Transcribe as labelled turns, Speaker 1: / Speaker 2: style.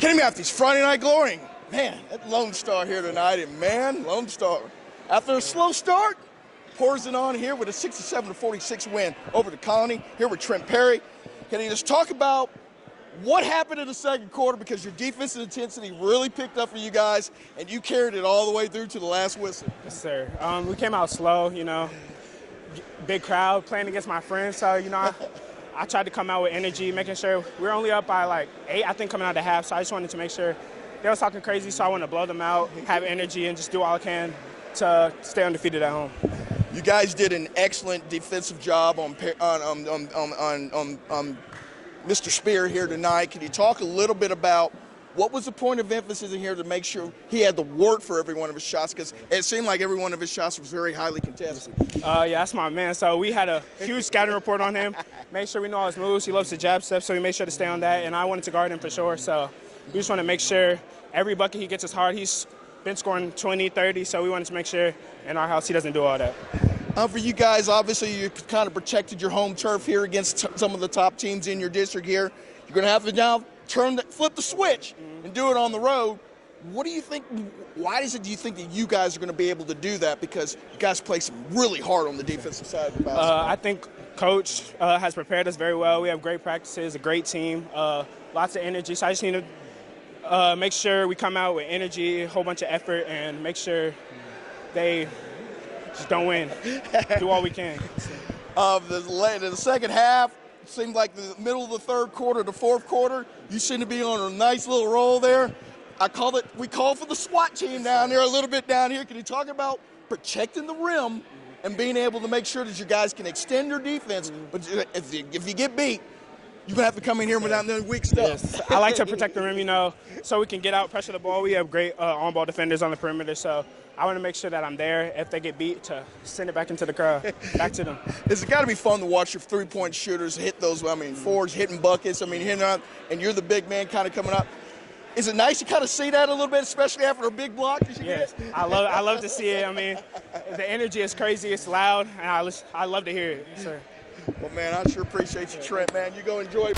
Speaker 1: Kidding me, after these Friday Night Glory. Man, that Lone Star here tonight, and man, Lone Star, after a slow start, pours it on here with a 67-46 win over the Colony. Here with Trent Perry. Can you just talk about what happened in the second quarter, because your defensive intensity really picked up for you guys, and you carried it all the way through to the last whistle?
Speaker 2: Yes, sir. We came out slow, big crowd, playing against my friends. So, I tried to come out with energy, making sure we were only up by like 8, I think, coming out of half. So I just wanted to make sure they was talking crazy. So I wanted to blow them out, have energy, and just do all I can to stay undefeated at home.
Speaker 1: You guys did an excellent defensive job on Mr. Spear here tonight. Can you talk a little bit about what was the point of emphasis in here to make sure he had the work for every one of his shots? Because it seemed like every one of his shots was very highly contested.
Speaker 2: Yeah, that's my man. So we had a huge scouting report on him. Made sure we know all his moves. He loves the jab step, so we made sure to stay on that. And I wanted to guard him for sure. So we just want to make sure every bucket he gets is hard. He's been scoring 20, 30, so we wanted to make sure in our house he doesn't do all that.
Speaker 1: For you guys, obviously, you kind of protected your home turf here against some of the top teams in your district here. You're going to have to now flip the switch and do it on the road. What do you think? Why do you think that you guys are going to be able to do that? Because you guys play some really hard on the defensive side of the basketball.
Speaker 2: I think Coach has prepared us very well. We have great practices, a great team, lots of energy. So I just need to make sure we come out with energy, a whole bunch of effort, and make sure they just don't win. Do all we can.
Speaker 1: The second half seemed like the middle of the third quarter to fourth quarter. You seem to be on a nice little roll there. We call for the SWAT team down there, a little bit down here. Can you talk about protecting the rim and being able to make sure that you guys can extend your defense? But if you get beat, you're going to have to come in here without no weak stuff.
Speaker 2: Yes. I like to protect the rim, so we can get out, pressure the ball. We have great on-ball defenders on the perimeter, so I want to make sure that I'm there if they get beat to send it back into the crowd, back to them.
Speaker 1: It's got to be fun to watch your three-point shooters hit those, fours, hitting buckets, hitting up, and you're the big man kind of coming up. Is it nice to kind of see that a little bit, especially after a big block?
Speaker 2: Yes, I love to see it. The energy is crazy, it's loud, and I love to hear it, sir.
Speaker 1: Well, man, I sure appreciate you, Trent, man. You go enjoy.